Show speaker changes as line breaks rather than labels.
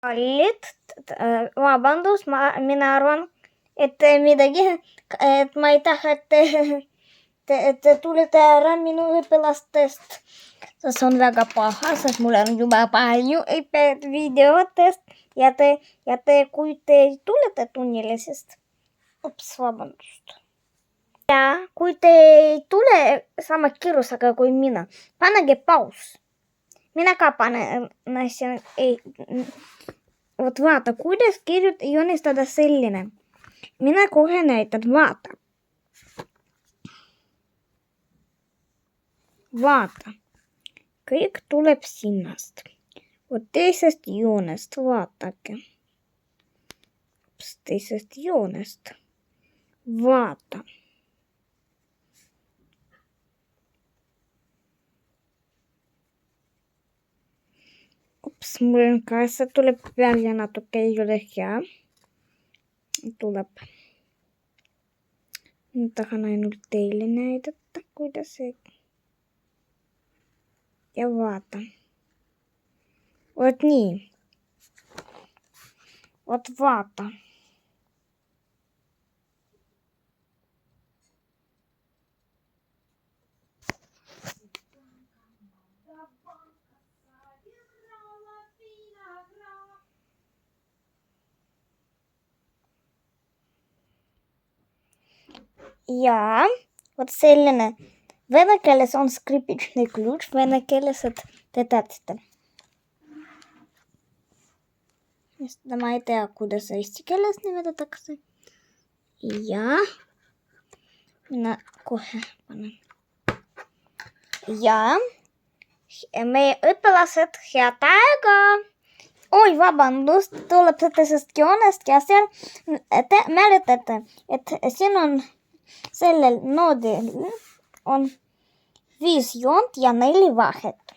kallid, vabandust, mina arvan, et ma ei taha, et te tulete ära minu õpilastest. See on väga paha, sest mul on juba palju videotest ja kui te tulete tunnile, sest vabandust. Ja kui te ei tule sama kiirusega kui mina, panege paus. Mina ka panen vot vaata, kuidas joonistada selline. Mina kohe näitan, vaata. Vaata. Kõik tuleb sinnast. Vot teisest joonest, vaatake. Teisest joonest. Vaata. Mul on kanssa tuleb välja natuke ei ole hea. Tuleb. Nyt tahan ainult teille näidata, kuidas se. Ja vaata. Vot nii. Vot vaata. Ja, vot selline. Vene keeles on skriptični ključ, vene keeles, et te teate. Ma ei tea, kuidas eesti keeles nimetatakse. Ja, minä kohe panen. Ja, meie õpilased, head aega! Oi, vabandust, tuleb sellest joonest ja seal mäletate, et siin on sellel noodil on 5 joont ja 4 vahet.